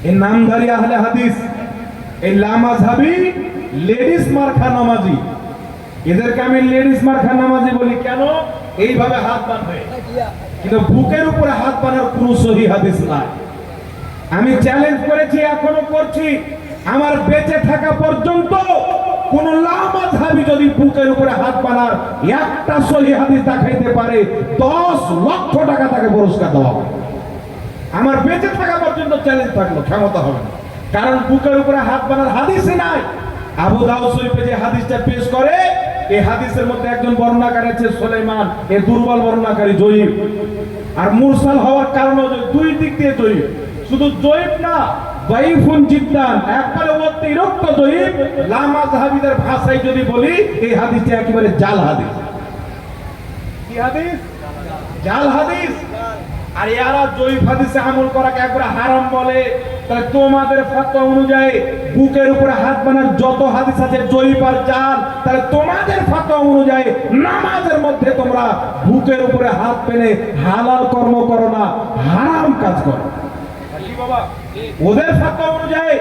এই নামধারী আহলে হাদিস, এই লামাযহাবী লেডিস মার্কা নামাজি, এদেরকে আমি লেডিস মার্কা নামাজি বলি। কেন? এইভাবে হাত বাঁধে, কিন্তু বুকের উপরে হাত বাঁধার কোনো সহিহ হাদিস নাই। আমি চ্যালেঞ্জ করেছি, এখনো করছি, আমার বেঁচে থাকা পর্যন্ত কোন লামাযহাবী যদি বুকের উপরে হাত বাঁধার একটা সহিহ হাদিস দেখাইতে পারে 10 লক্ষ টাকা তাকে পুরস্কার দেওয়া হবে। আমার বেঁচে থাকা পর্যন্ত চ্যালেঞ্জ থাকলো, ক্ষমতা হবে না। কারণ বুকের উপরে হাত বাঁধার হাদিসই নাই। আবু দাউদ শরীফে যে হাদিসটা পেশ করে, এই হাদিসের মধ্যে একজন বর্ণনাকারী আছে সুলাইমান, এই দুর্বল বর্ণনাকারী জয়ীফ। আর মুরসাল হওয়ার কারণে দুই দিক দিয়ে জয়ীফ, শুধু জয়ীফ না, দাইফুন জিদ্দান, একবারে অতিরিক্ত জয়ীফ। লামাযহাবীদের ভাষায় যদি বলি, এই হাদিসটা একেবারে জাল হাদিস। কি হাদিস? জাল হাদিস। আর এরা জয়ীফ হাদিসে আমল করাকে একবারে হারাম বলে। তাহলে তোমাদের ফতোয়া অনুযায়ী বুকের উপরে হাত বাঁধার যত হাদিস আছে জয়ীফ আর জাল, তাহলে তোমাদের ফতোয়া অনুযায়ী নামাজের মধ্যে তোমরা বুকের উপরে হাত পেলে হালাল কর্ম করো না, হারাম কাজ করো। বাবা, ওদের ফতোয়া অনুযায়ী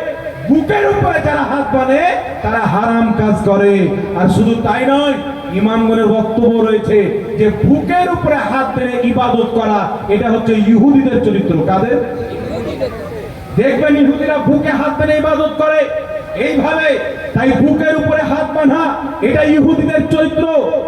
বুকের উপরে যারা হাত বাঁধে তারা হারাম কাজ করে। আর শুধু তাই নয়, ইমামগণের বক্তব্য রয়েছে যে বুকের উপরে হাত বেঁধে ইবাদত করা, এটা হচ্ছে ইহুদিদের চরিত্র। কাদের? দেখবেন ইহুদিরা বুকে হাত বেঁধে ইবাদত করে এইভাবে। তাই বুকের উপরে হাত বাঁধা এটা ইহুদিদের চরিত্র।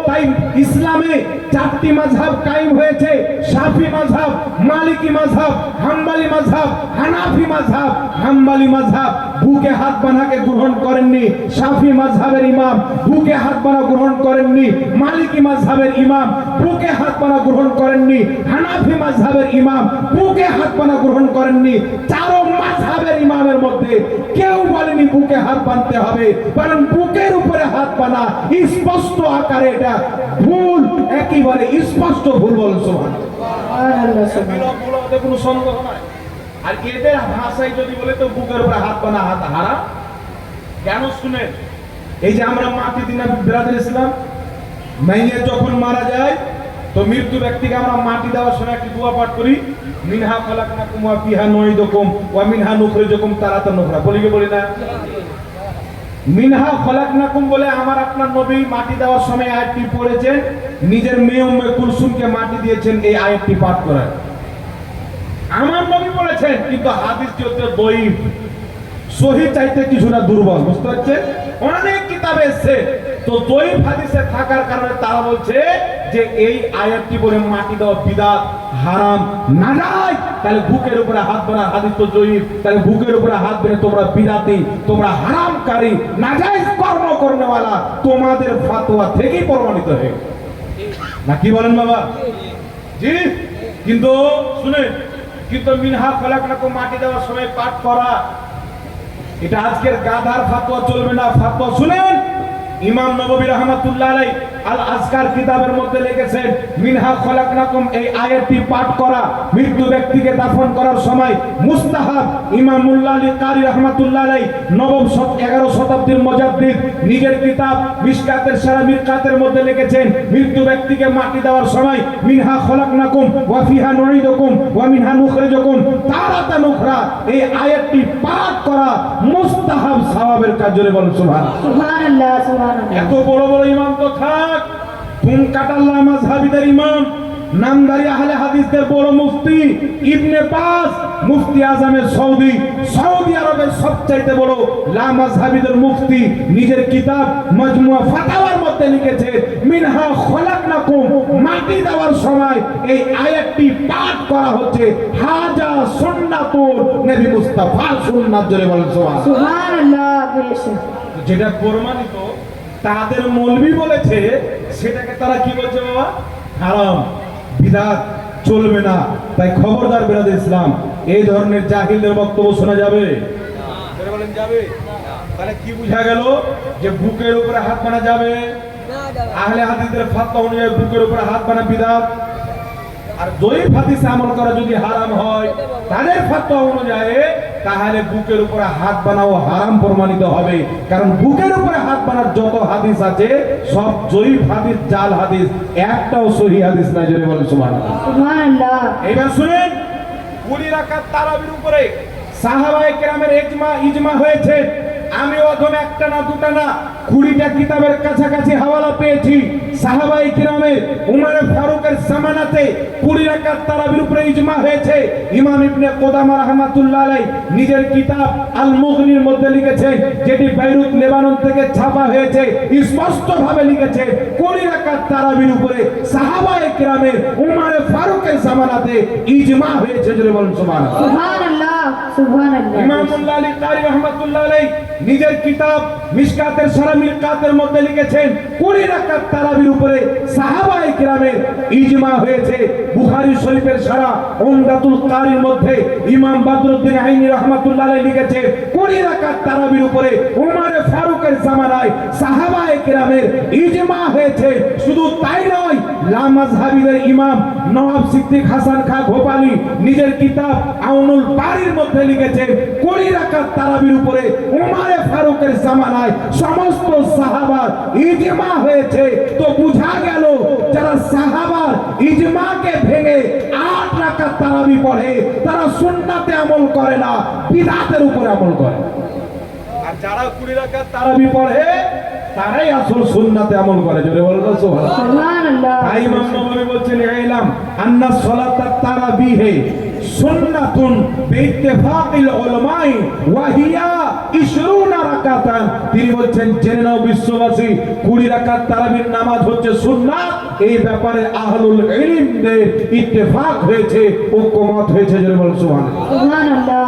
তাই ইসলামে 4টি মাযহাব কায়েম হয়েছে: শাফি মাযহাব, মালিকি মাযহাব, হাম্বলি মাযহাব, হানাফি মাযহাব। হাম্বলি মাযহাব বুকে হাত বাঁধাকে গ্রহণ করেননি, শাফি মাযহাবের ইমাম বুকে হাত বাঁধা গ্রহণ করেননি, মালিকি মাযহাবের ইমাম বুকে হাত বাঁধা গ্রহণ করেননি, হানাফি মাযহাবের ইমাম বুকে হাত বাঁধা গ্রহণ করেননি। 4 মাযহাবের ইমামের মধ্যে কেউ বলেনি বুকে হাত বাঁধতে হবে, কারণ বুকের উপরে হাত বাঁধা স্পষ্ট আকারে এটা ভুল, একেবারে স্পষ্ট ভুল। বলেন সুবহানাল্লাহ। কোনো সন্দেহ নাই। আর এদের ভাষায় যদি বলে তো বুকের উপরে হাত বাঁধা হাত হারাম। কেন? শুনেন, এই যে আমরা মাটি দিনা বিরাদর ইসলাম, মাইয়ে যখন মারা যায় তো মৃত্যু ব্যক্তিকে আমরা মাটি দেওয়ার সময় একটি দোয়া পাঠ করি, মিনহা খালাকনাকুম ওয়া ফিহা নুঈদুকুম ওয়া মিনহা নুখরিজুকুম তারাতান নুখরা। বলি কি বলি না? মিনহা খালাকনাকুম বলে আমার আপনার নবী মাটি দেওয়ার সময় আয়াতটি পড়েছেন, নিজের মেয়ে উম্মে কুলসুমকে মাটি দিয়েছেন এই আয়াতটি পাঠ করার। আমার নবী বলেছেন, কিন্তু হাদিসটি হচ্ছে দাঈফ, সহিহ চাইতে কিছুটা দুর্বল। বুঝতে পারছেন? অনেক কিতাবে এসেছে, তো দাঈফ হাদিসে থাকার কারণে তারা বলছে যে এই আয়াতটি বলে মাটি দেওয়া বিদআত, হারাম, নাজায়েজ। তাহলে বুকের উপরে হাত বাঁধার হাদিস তো দাঈফ, তাহলে বুকের উপরে হাত বেঁধে তোমরা বিদআতি, তোমরা হারামকারী, নাজায়েজ কর্ম করনেওয়ালা, তোমাদের ফতোয়া থেকেই প্রমাণিত হয়ে না। কি বলেন বাবা? জি। কিন্তু শুনেন, কিন্তু মিনহা খালাকনাকুম মাটি দেওয়ার সময় পাঠ করা, এটা আজকের গাধার ফতোয়া চলবে না। ফতোয়া শুনেন, ইমাম নববী রাহমাতুল্লাহ আলাইহি আল আজকার কিতাবের মধ্যে লিখেছেন, মিনহা খালাকনাকুম এই আয়াতটি পাঠ করা মৃত্যু ব্যক্তিকে দাফন করার সময় মুস্তাহাব। ইমাম মুল্লা আলী কারি রাহমাতুল্লাহ আলাইহি 11 শতাব্দীর মুজাদ্দিদ নিজের কিতাব মিশকাতের সারা মিরকাতের মধ্যে লিখেছেন, মৃত্যু ব্যক্তিকে মাটি দেওয়ার সময় মিনহা খালাকনাকুম ওয়া ফিহা নুঈদুকুম ওয়া মিনহা নুখরিজুকুম তারাতান উখরা এই আয়াতটি পাঠ করা মুস্তাহাব, সওয়াবের কাজ। জোরে বলুন সুবহানাল্লাহ। সুবহানাল্লাহ, সুবহানাল্লাহ। এত বড় বড় ইমাম তো থাক, কোন কাটাল্লা মাযহাবীদের ইমাম, নামদারি আহলে হাদিসদের বড় মুফতি ইবনে বাজ, মুফতি আজমের সৌদি আরবের সবচাইতে বড় লামাযহাবীদের মুফতি নিজের কিতাব মাজমুআ ফাতাওয়ার মধ্যে লিখেছে, মিনহা খালাকনাকুম মাটি দেওয়ার সময় এই আয়াতটি পাঠ করা হচ্ছে হাজা সুন্নাতুন নবী মুস্তাফা সুন্নাত। জোরে বলেন সুবহানাল্লাহ। যেটা প্রমাণিত তাদের মৌলবী বলেছে, সেটাকে তারা কি বলছে বাবা? হারাম, বিদআত, চলবে না। তাই খবরদার বিরাদ ইসলাম, এই ধরনের জাহিলদের বক্তব্য শোনা যাবে? বলেন যাবে? তাহলে কি বুঝা গেল? যে বুকের উপরে হাত বাঁধা যাবে, আহলে হাদিসদের ফতোয়া অনুযায়ী বুকের উপরে হাত বাঁধা বিদআত। আর দাঈফ হাদিসে আমল করা যদি হারাম হয় তাদের ফতোয়া অনুযায়ী, তাহলে বুকের উপরে হাত বানাও হারাম প্রমাণিত হবে। কারণ বুকের উপরে হাত বানার যত হাদিস আছে সব দাঈফ হাদিস, জাল হাদিস, একটাও সহিহ হাদিস নাই। জোরে বলেন সুবহানাল্লাহ। সুবহানাল্লাহ। এবার শুনেন, 20 রাকাত তারাবির উপরে সাহাবায়ে কেরামের ইজমা হয়েছে। আমি অধম একটা না দুটা না 20টা কিতাবের কাছাকাছি হাওয়ালা পেয়েছি। সাহাবায়ে কেরামের উমর ফারুকের জামানাতে 20 রাকাত তারাবির উপরে ইজমা হয়েছে। ইমাম ইবনে কুদামা রাহমাতুল্লাহ আলাইহি নিজের কিতাব আল মুগনির মধ্যে লিখেছেন, যেটি বেইরুত লেবানন থেকে ছাপা হয়েছে, স্পষ্ট ভাবে লিখেছে 20 রাকাত তারাবির উপরে সাহাবায়ে কেরামের উমর ফারুকের জামানাতে ইজমা হয়েছে। জোরে বলুন সুবহানাল্লাহ। সুবহানাল্লাহ, সুবহানাল্লাহ। ইমামুল্লাহ আলী কারি রহমাতুল্লাহ আলাইহি নিজের কিতাব মিশকাতের সারা মিলকাতের মধ্যে লিখেছেন 20 রাকাত তারাবির উপরে সাহাবায়ে কেরামের ইজমা হয়েছে। বুখারী শরীফের সারা উমদাতুল কারির মধ্যে ইমাম বদরুদ্দিন আইনি রহমাতুল্লাহ আলাইহি লিখেছে 20 রাকাত তারাবির উপরে উমর ফারুকের জামানায় সাহাবায়ে কেরামের ইজমা হয়েছে। শুধু তাই নয়, লামাযহাবিদের ইমাম নওয়াব সিদ্দিক হাসান খাঁ ভোপালী নিজের কিতাব আউনুল বারীর মধ্যে লিখেছেন 20 রাকাত তারাবির উপরে উমর ফারুকের জামানায় সমস্ত সাহাবার ইজমা হয়েছে। তো বুঝা গেল যারা সাহাবার ইজমাকে ভেঙে 8 রাকাত তারাবি পড়ে তারা সুন্নাতে আমল করে না, বিদআতের উপরে আমল করে। আর যারা 20 রাকাত তারাবি পড়ে তারাই আসল সুন্নাতে আমল করে। জোরে বলুন সুবহানাল্লাহ। সুবহানাল্লাহ। তাই ইমাম নববী বলছেন, ইলাম আন্না সালাতাত তারাবিহ সুন্নাতুন বিইত্তিফাকিল উলামাই ওয়া হিয়া 20 রাকাতান। তিনি বলছেন, জেনে নাও বিশ্ববাসী, 20 রাকাত তারাবির নামাজ হচ্ছে সুন্নাত। এই ব্যাপারে আহলুল ইলমদের ইত্তেফাক হয়েছে, ঐকমত হয়েছে। জোরে বলুন সুবহানাল্লাহ। সুবহানাল্লাহ।